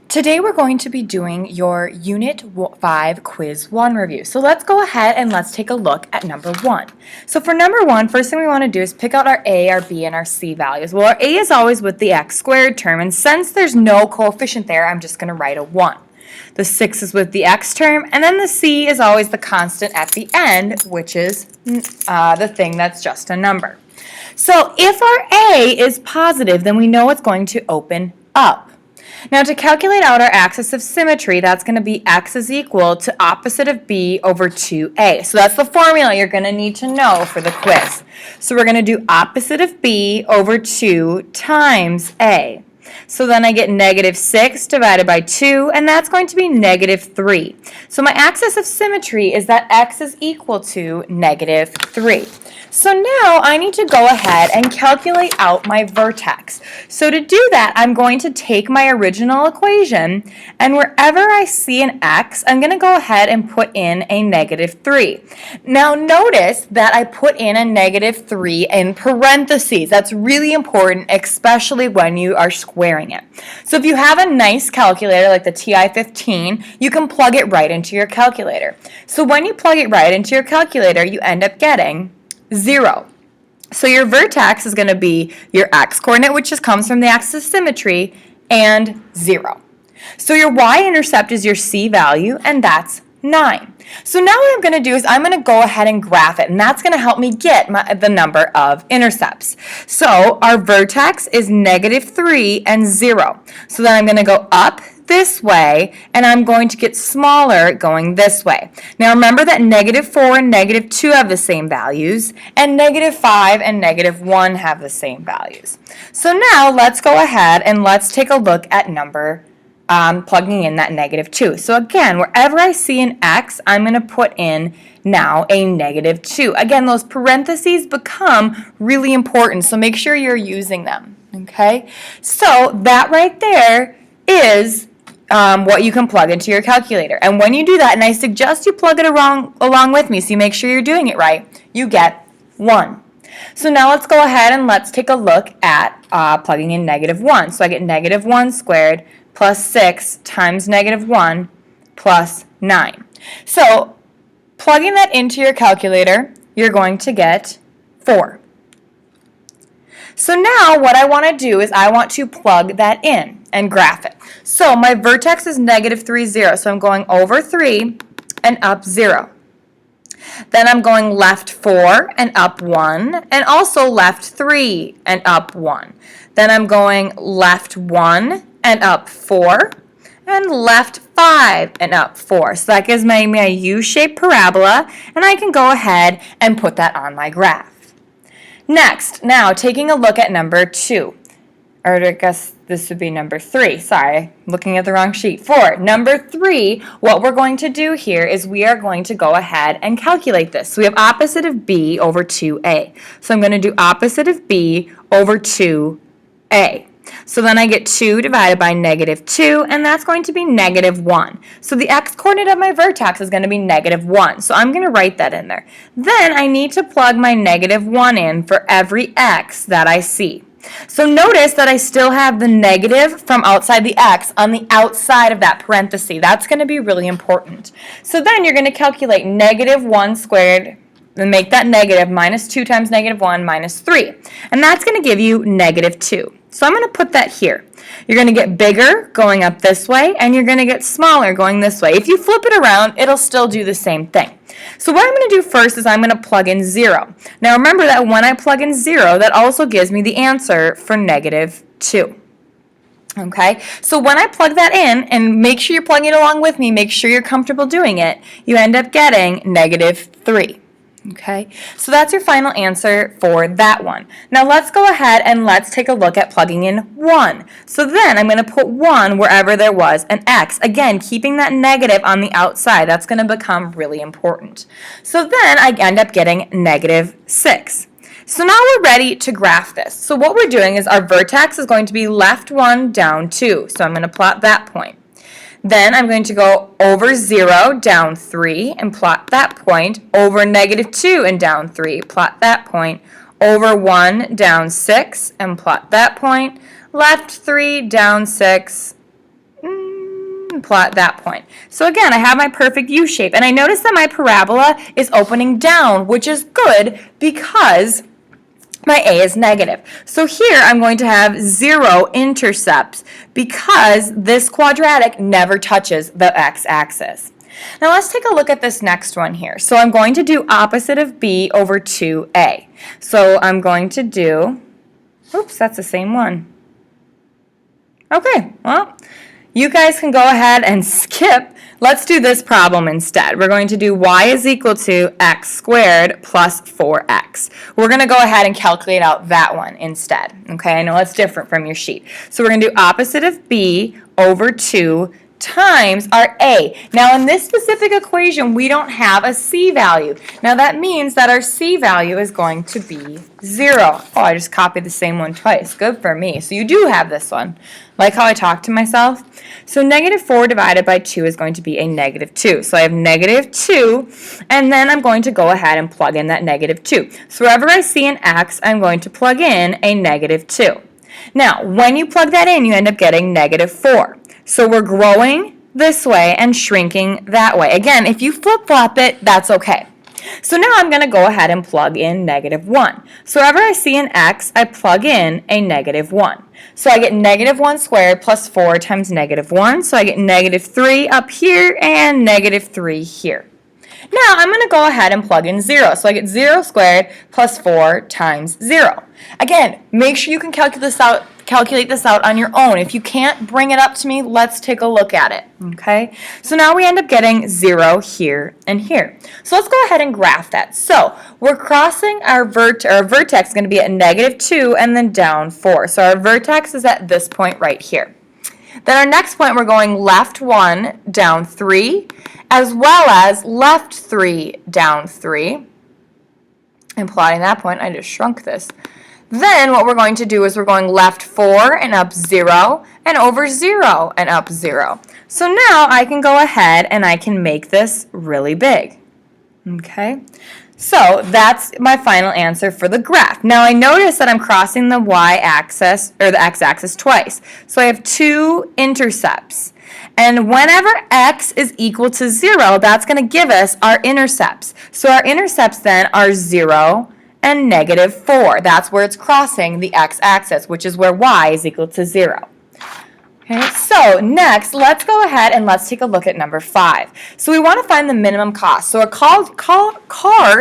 Today we're going to be doing your Unit 5 Quiz 1 review. So let's go ahead and let's take a look at number 1. So for number 1, first thing we want to do is pick out our A, our B, and our C values. Well, our A is always with the x squared term, and since there's no coefficient there, I'm just going to write a 1. The 6 is with the x term, and then the C is always the constant at the end, which is the thing that's just a number. So if our A is positive, then we know it's going to open up. Now to calculate out our axis of symmetry, that's going to be x is equal to opposite of b over 2a. So that's the formula you're going to need to know for the quiz. So we're going to do opposite of b over 2 times a. So then I get negative 6 divided by 2, and that's going to be negative 3. So my axis of symmetry is that x is equal to negative 3. So now I need to go ahead and calculate out my vertex. So to do that, I'm going to take my original equation, and wherever I see an x, I'm going to go ahead and put in a negative 3. Now notice that I put in a negative 3 in parentheses. That's really important, especially when you are squaring it. So if you have a nice calculator like the TI-15, you can plug it right into your calculator. So when you plug it right into your calculator, you end up getting 0. So your vertex is going to be your x-coordinate, which just comes from the axis of symmetry, and 0. So your y-intercept is your c value, and that's 9. So now what I'm going to do is I'm going to go ahead and graph it, and that's going to help me get the number of intercepts. So our vertex is negative 3 and 0. So then I'm going to go up this way, and I'm going to get smaller going this way. Now remember that negative 4 and negative 2 have the same values, and negative 5 and negative 1 have the same values. So now let's go ahead and let's take a look at plugging in that negative 2. So again, wherever I see an x, I'm going to put in now a negative 2. Again, those parentheses become really important, so make sure you're using them. Okay? So that right there is what you can plug into your calculator. And when you do that, and I suggest you plug it along with me so you make sure you're doing it right, you get 1. So now let's go ahead and let's take a look at plugging in negative 1. So I get negative 1 squared plus 6 times negative 1 plus 9. So plugging that into your calculator, you're going to get 4. So now what I want to do is I want to plug that in and graph it. So my vertex is negative 3, 0. So I'm going over 3 and up 0. Then I'm going left 4 and up 1, and also left 3 and up 1. Then I'm going left 1 and up 4, and left 5 and up 4. So that gives me my U-shaped parabola, and I can go ahead and put that on my graph. Next, now taking a look at number 2, or I guess this would be number 3. Sorry, I'm looking at the wrong sheet. 4. Number 3, what we're going to do here is we are going to go ahead and calculate this. So we have opposite of b over 2a. So I'm going to do opposite of b over 2a. So then I get 2 divided by negative 2, and that's going to be negative 1. So the x-coordinate of my vertex is going to be negative 1. So I'm going to write that in there. Then I need to plug my negative 1 in for every x that I see. So notice that I still have the negative from outside the x on the outside of that parenthesis. That's going to be really important. So then you're going to calculate negative 1 squared, and make that negative, minus 2 times negative 1 minus 3. And that's going to give you negative 2. So I'm going to put that here. You're going to get bigger going up this way, and you're going to get smaller going this way. If you flip it around, it'll still do the same thing. So what I'm going to do first is I'm going to plug in 0. Now remember that when I plug in 0, that also gives me the answer for negative 2. Okay, so when I plug that in, and make sure you're plugging it along with me, make sure you're comfortable doing it, you end up getting negative 3. Okay, so that's your final answer for that one. Now let's go ahead and let's take a look at plugging in 1. So then I'm going to put 1 wherever there was an x. Again, keeping that negative on the outside. That's going to become really important. So then I end up getting negative 6. So now we're ready to graph this. So what we're doing is our vertex is going to be left 1, down 2. So I'm going to plot that point. Then I'm going to go over 0, down 3, and plot that point, over negative 2 and down 3, plot that point, over 1, down 6, and plot that point, left 3, down 6, and plot that point. So again, I have my perfect U shape, and I notice that my parabola is opening down, which is good because my A is negative. So here I'm going to have 0 intercepts because this quadratic never touches the x-axis. Now let's take a look at this next one here. So I'm going to do opposite of B over 2A. So I'm going to do, oops, that's the same one. Okay, well, you guys can go ahead and skip. Let's do this problem instead. We're going to do y is equal to x squared plus 4x. We're going to go ahead and calculate out that one instead. Okay, I know that's different from your sheet. So we're going to do opposite of b over 2 times our a. Now in this specific equation, we don't have a c value. Now that means that our c value is going to be 0. Oh, I just copied the same one twice. Good for me. So you do have this one. Like how I talk to myself? So negative 4 divided by 2 is going to be a negative 2. So I have negative 2, and then I'm going to go ahead and plug in that negative 2. So wherever I see an x, I'm going to plug in a negative 2. Now, when you plug that in, you end up getting negative 4. So we're growing this way and shrinking that way. Again, if you flip-flop it, that's okay. So now I'm going to go ahead and plug in negative 1. So wherever I see an x, I plug in a negative 1. So I get negative 1 squared plus 4 times negative 1. So I get negative 3 up here and negative 3 here. Now I'm going to go ahead and plug in 0. So I get 0 squared plus 4 times 0. Again, make sure you can calculate this out on your own. If you can't bring it up to me, let's take a look at it. Okay? So now we end up getting 0 here and here. So let's go ahead and graph that. So we're crossing our vertex is going to be at negative 2 and then down 4. So our vertex is at this point right here. Then our next point, we're going left 1, down 3, as well as left 3, down 3. And plotting that point, I just shrunk this. Then what we're going to do is we're going left 4 and up 0, and over 0 and up 0. So now I can go ahead and I can make this really big. Okay? So that's my final answer for the graph. Now I notice that I'm crossing the y-axis or the x-axis twice. So I have 2 intercepts. And whenever x is equal to 0, that's going to give us our intercepts. So our intercepts then are 0 and negative 4. That's where it's crossing the x-axis, which is where y is equal to 0. Okay, so next, let's go ahead and let's take a look at number 5. So we want to find the minimum cost. So a car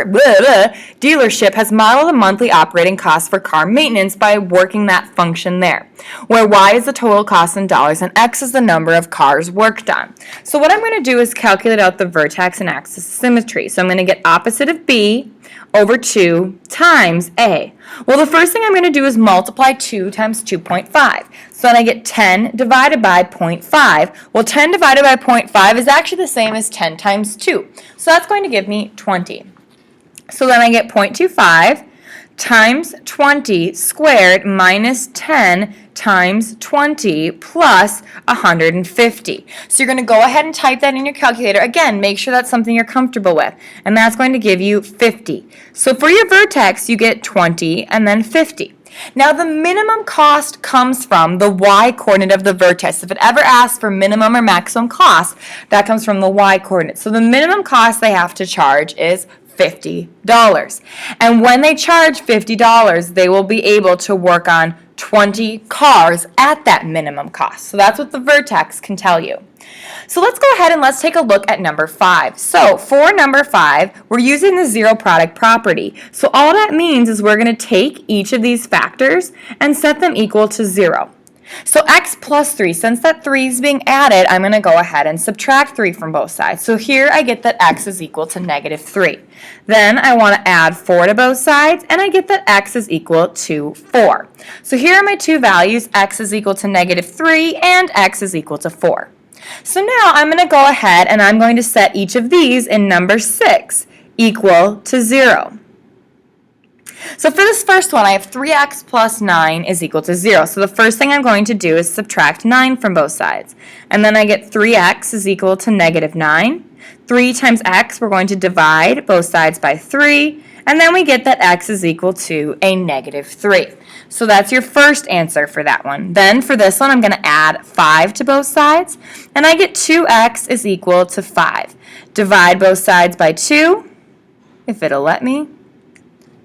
dealership has modeled a monthly operating cost for car maintenance by working that function there, where y is the total cost in dollars and x is the number of cars worked on. So what I'm going to do is calculate out the vertex and axis symmetry. So I'm going to get opposite of b over 2 times a. Well, the first thing I'm going to do is multiply 2 times 2.5. So then I get 10 divided by 0.5. Well, 10 divided by 0.5 is actually the same as 10 times 2. So that's going to give me 20. So then I get 0.25 times 20 squared minus 10 times 20 plus 150. So you're going to go ahead and type that in your calculator. Again, make sure that's something you're comfortable with. And that's going to give you 50. So for your vertex, you get 20 and then 50. Now the minimum cost comes from the y-coordinate of the vertex. If it ever asks for minimum or maximum cost, that comes from the y-coordinate. So the minimum cost they have to charge is $50. And when they charge $50, they will be able to work on 20 cars at that minimum cost. So that's what the vertex can tell you. So let's go ahead and let's take a look at number 5. So for number 5, we're using the zero product property. So all that means is we're going to take each of these factors and set them equal to 0. So x plus 3, since that 3 is being added, I'm going to go ahead and subtract 3 from both sides. So here I get that x is equal to negative 3. Then I want to add 4 to both sides, and I get that x is equal to 4. So here are my two values, x is equal to negative 3 and x is equal to 4. So now I'm going to go ahead and I'm going to set each of these in number 6 equal to 0. So for this first one, I have 3x plus 9 is equal to 0. So the first thing I'm going to do is subtract 9 from both sides. And then I get 3x is equal to negative 9. 3 times x, we're going to divide both sides by 3. And then we get that x is equal to a negative 3. So that's your first answer for that one. Then for this one, I'm going to add 5 to both sides. And I get 2x is equal to 5. Divide both sides by 2, if it'll let me.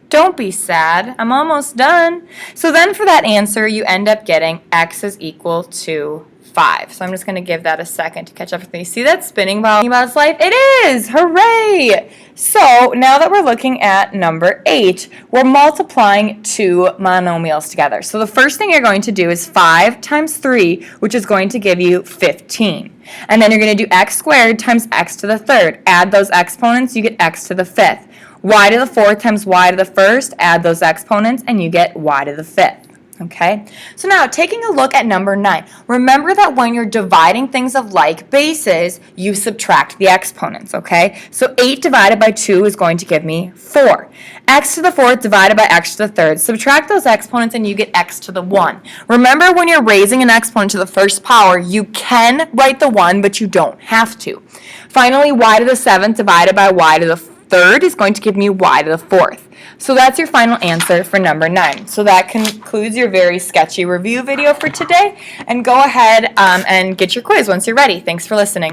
Don't be sad, I'm almost done. So then for that answer, you end up getting x is equal to 5. So I'm just going to give that a second to catch up with me. See that spinning ball about its life? It is! Hooray! So now that we're looking at number 8, we're multiplying two monomials together. So the first thing you're going to do is 5 times 3, which is going to give you 15. And then you're going to do x squared times x to the third. Add those exponents, you get x to the fifth. Y to the fourth times y to the first, add those exponents, and you get y to the fifth. Okay, so now taking a look at number 9, remember that when you're dividing things of like bases, you subtract the exponents, okay? So 8 divided by 2 is going to give me 4. X to the fourth divided by x to the third, subtract those exponents and you get x to the 1. Remember, when you're raising an exponent to the first power, you can write the 1, but you don't have to. Finally, y to the seventh divided by y to the third is going to give me y to the fourth. So that's your final answer for number 9. So that concludes your very sketchy review video for today. And go ahead and get your quiz once you're ready. Thanks for listening.